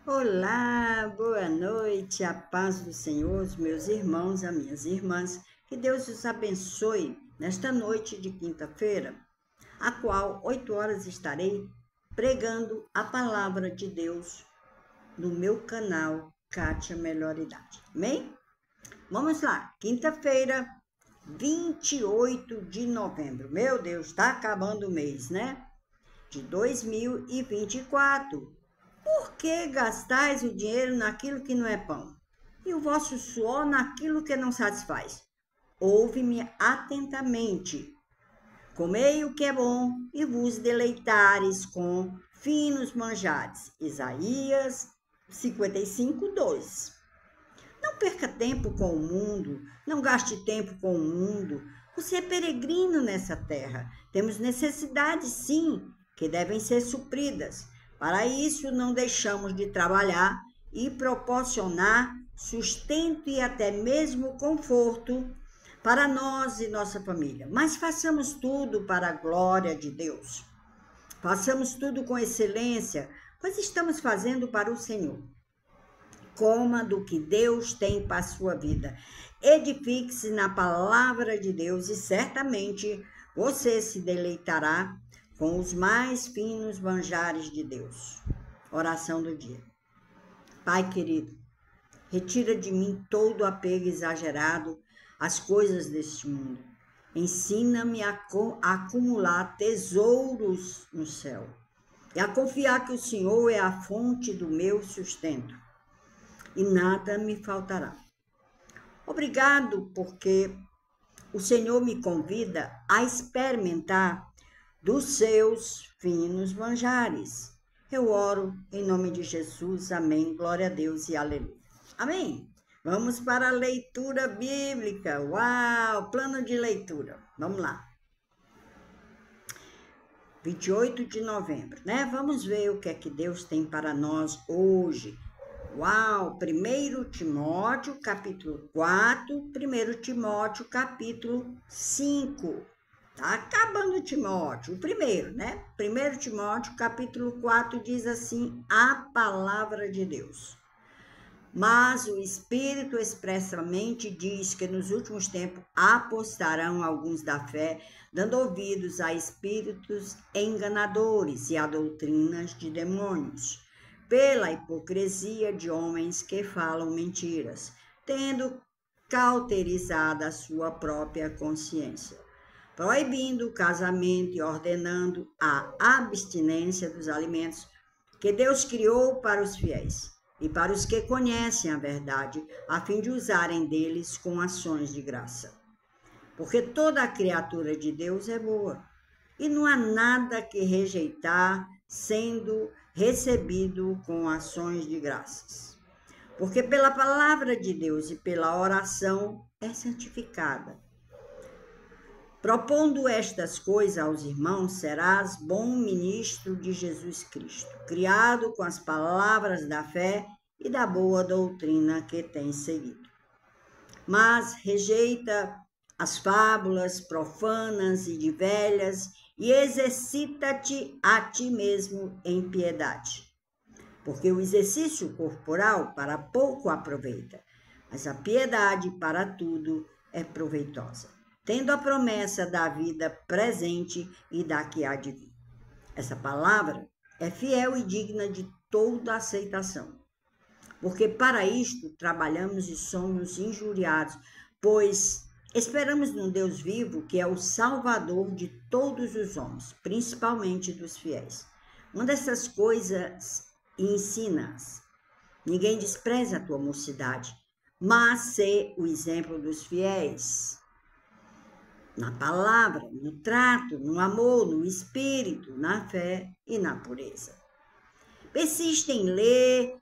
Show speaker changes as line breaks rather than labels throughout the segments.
Olá, boa noite, a paz do Senhor, os meus irmãos, as minhas irmãs. Que Deus os abençoe nesta noite de quinta-feira, a qual 8 horas estarei pregando a palavra de Deus no meu canal Kátia Melhor Idade. Amém? Vamos lá, quinta-feira, 28 de novembro. Meu Deus, está acabando o mês, né? De 2024. Por que gastais o dinheiro naquilo que não é pão, e o vosso suor naquilo que não satisfaz? Ouve-me atentamente. Comei o que é bom e vos deleitares com finos manjares. Isaías 55:2. Não perca tempo com o mundo, não gaste tempo com o mundo. Você é peregrino nessa terra. Temos necessidades, sim, que devem ser supridas. Para isso, não deixamos de trabalhar e proporcionar sustento e até mesmo conforto para nós e nossa família. Mas façamos tudo para a glória de Deus. Façamos tudo com excelência, pois estamos fazendo para o Senhor. Coma do que Deus tem para a sua vida. Edifique-se na palavra de Deus e certamente você se deleitará com os mais finos manjares de Deus. Oração do dia. Pai querido, retira de mim todo apego exagerado às coisas deste mundo. Ensina-me a acumular tesouros no céu e a confiar que o Senhor é a fonte do meu sustento e nada me faltará. Obrigado, porque o Senhor me convida a experimentar dos seus finos manjares. Eu oro em nome de Jesus, amém, glória a Deus e aleluia. Amém. Vamos para a leitura bíblica. Uau, plano de leitura. Vamos lá. 28 de novembro, né? Vamos ver o que é que Deus tem para nós hoje. Uau! 1 Timóteo, capítulo 4, 1 Timóteo, capítulo 5. Tá acabando Timóteo, o primeiro, né? 1 Timóteo, capítulo 4, diz assim, a palavra de Deus. Mas o Espírito expressamente diz que nos últimos tempos apostarão alguns da fé, dando ouvidos a espíritos enganadores e a doutrinas de demônios, pela hipocrisia de homens que falam mentiras, tendo cauterizado a sua própria consciência, proibindo o casamento e ordenando a abstinência dos alimentos que Deus criou para os fiéis e para os que conhecem a verdade, a fim de usarem deles com ações de graça. Porque toda a criatura de Deus é boa, e não há nada que rejeitar, sendo recebido com ações de graças. Porque pela palavra de Deus e pela oração é santificada. Propondo estas coisas aos irmãos, serás bom ministro de Jesus Cristo, criado com as palavras da fé e da boa doutrina que tens seguido. Mas rejeita as fábulas profanas e de velhas e exercita-te a ti mesmo em piedade. Porque o exercício corporal para pouco aproveita, mas a piedade para tudo é proveitosa, tendo a promessa da vida presente e da que há de vir. Essa palavra é fiel e digna de toda aceitação, porque para isto trabalhamos e somos injuriados, pois esperamos num Deus vivo que é o Salvador de todos os homens, principalmente dos fiéis. Uma dessas coisas ensina-as. Ninguém despreza a tua mocidade, mas sê o exemplo dos fiéis. Na palavra, no trato, no amor, no espírito, na fé e na pureza. Persiste em ler,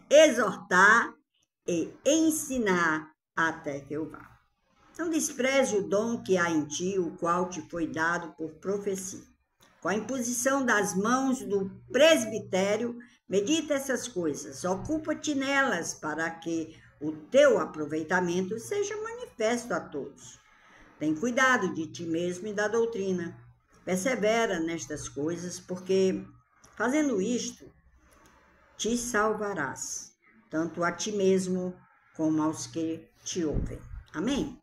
exortar e ensinar até que eu vá. Não despreze o dom que há em ti, o qual te foi dado por profecia. Com a imposição das mãos do presbitério, medita essas coisas, ocupa-te nelas para que o teu aproveitamento seja manifesto a todos. Tem cuidado de ti mesmo e da doutrina. persevera nestas coisas, porque fazendo isto, te salvarás, tanto a ti mesmo como aos que te ouvem. Amém?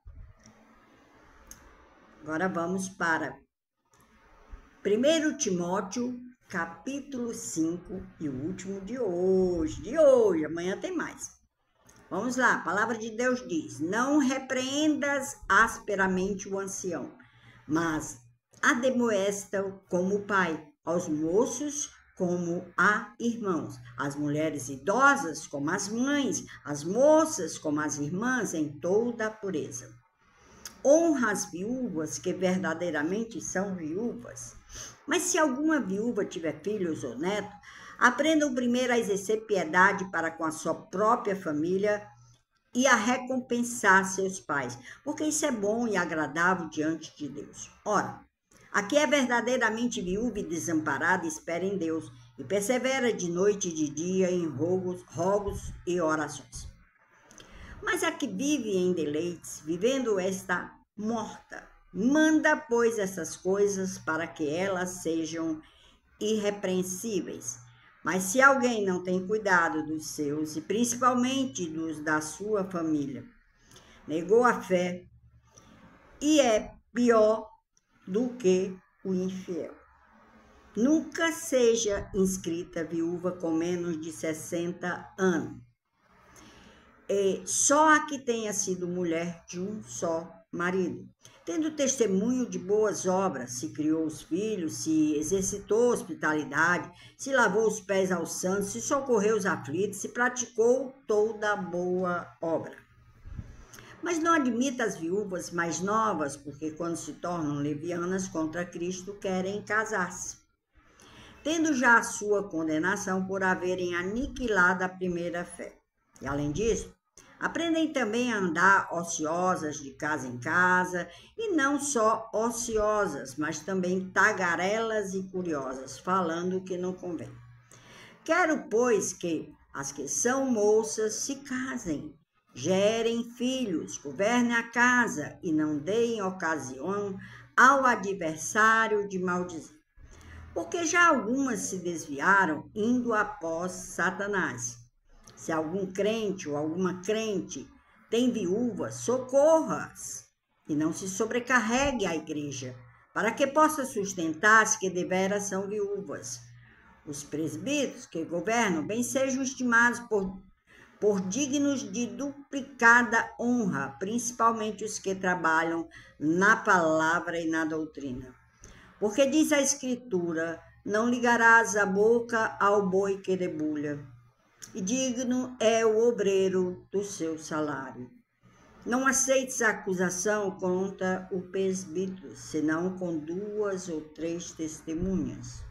Agora vamos para 1 Timóteo, capítulo 5, e o último de hoje, amanhã tem mais. Vamos lá, a palavra de Deus diz: não repreendas asperamente o ancião, mas admoesta-o como pai, aos moços como a irmãos, as mulheres idosas como as mães, as moças como as irmãs, em toda a pureza. Honra as viúvas que verdadeiramente são viúvas. Mas se alguma viúva tiver filhos ou netos, aprendam primeiro a exercer piedade para com a sua própria família e a recompensar seus pais, porque isso é bom e agradável diante de Deus. Ora, a que é verdadeiramente viúva e desamparada, espera em Deus e persevera de noite e de dia em rogos e orações. Mas a que vive em deleites, vivendo esta morta, manda, pois, essas coisas para que elas sejam irrepreensíveis. Mas se alguém não tem cuidado dos seus, e principalmente dos da sua família, negou a fé e é pior do que o infiel. Nunca seja inscrita viúva com menos de 60 anos. Só a que tenha sido mulher de um só marido, tendo testemunho de boas obras, se criou os filhos, se exercitou hospitalidade, se lavou os pés aos santos, se socorreu os aflitos, se praticou toda boa obra. Mas não admita as viúvas mais novas, porque quando se tornam levianas contra Cristo, querem casar-se, tendo já a sua condenação por haverem aniquilado a primeira fé. E além disso, aprendem também a andar ociosas de casa em casa, e não só ociosas, mas também tagarelas e curiosas, falando o que não convém. Quero, pois, que as que são moças se casem, gerem filhos, governem a casa e não deem ocasião ao adversário de maldizer. Porque já algumas se desviaram, indo após Satanás. Se algum crente ou alguma crente tem viúvas, socorra-as e não se sobrecarregue a igreja, para que possa sustentar as que deveras são viúvas. Os presbíteros que governam bem sejam estimados por dignos de duplicada honra, principalmente os que trabalham na palavra e na doutrina. Porque diz a Escritura: não ligarás a boca ao boi que debulha, e digno é o obreiro do seu salário. Não aceites a acusação contra o presbítero, senão com 2 ou 3 testemunhas.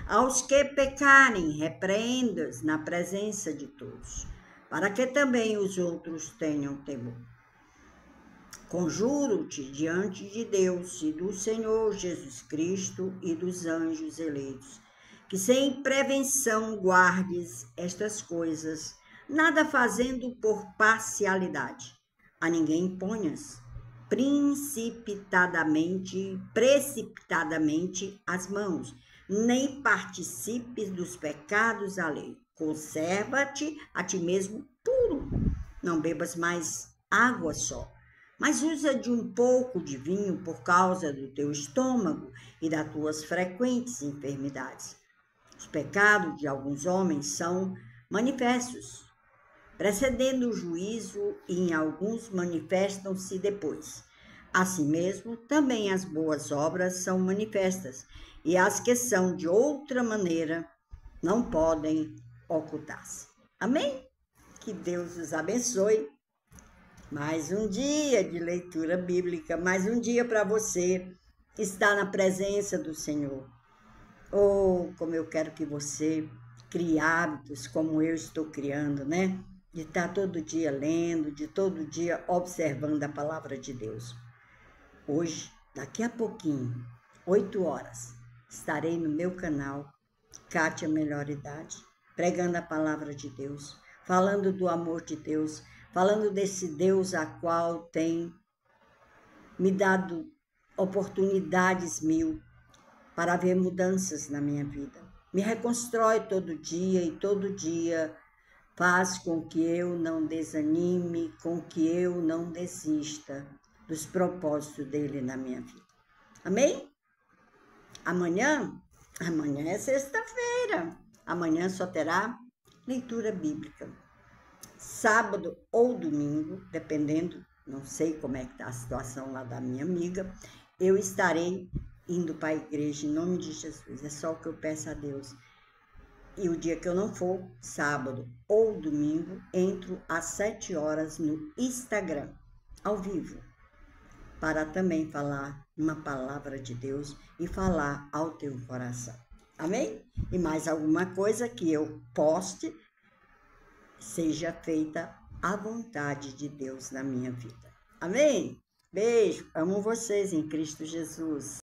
Aos que pecarem, repreenda-os na presença de todos, para que também os outros tenham temor. Conjuro-te diante de Deus e do Senhor Jesus Cristo e dos anjos eleitos, que sem prevenção guardes estas coisas, nada fazendo por parcialidade. A ninguém imponhas precipitadamente as mãos, nem participes dos pecados alheios. Conserva-te a ti mesmo puro. Não bebas mais água só, mas usa de um pouco de vinho por causa do teu estômago e das tuas frequentes enfermidades. Os pecados de alguns homens são manifestos, precedendo o juízo, e em alguns manifestam-se depois. Assim mesmo, também as boas obras são manifestas, e as que são de outra maneira não podem ocultar-se. Amém? Que Deus os abençoe. Mais um dia de leitura bíblica, mais um dia para você estar na presença do Senhor. Oh, como eu quero que você crie hábitos como eu estou criando, né? De estar todo dia lendo, de todo dia observando a palavra de Deus. Hoje, daqui a pouquinho, 8 horas, estarei no meu canal, Kátia Melhor Idade, pregando a palavra de Deus, falando do amor de Deus, falando desse Deus a qual tem me dado oportunidades 1000 para ver mudanças na minha vida. Me reconstrói todo dia e todo dia faz com que eu não desanime, com que eu não desista dos propósitos dele na minha vida. Amém? Amanhã é sexta-feira. Amanhã só terá leitura bíblica. Sábado ou domingo, dependendo, não sei como é que está a situação lá da minha amiga, eu estarei indo para a igreja em nome de Jesus. É só o que eu peço a Deus. E o dia que eu não for, sábado ou domingo, entro às 7 horas no Instagram, ao vivo, para também falar uma palavra de Deus e falar ao teu coração. Amém? E mais alguma coisa que eu poste, seja feita à vontade de Deus na minha vida. Amém? Beijo, amo vocês em Cristo Jesus.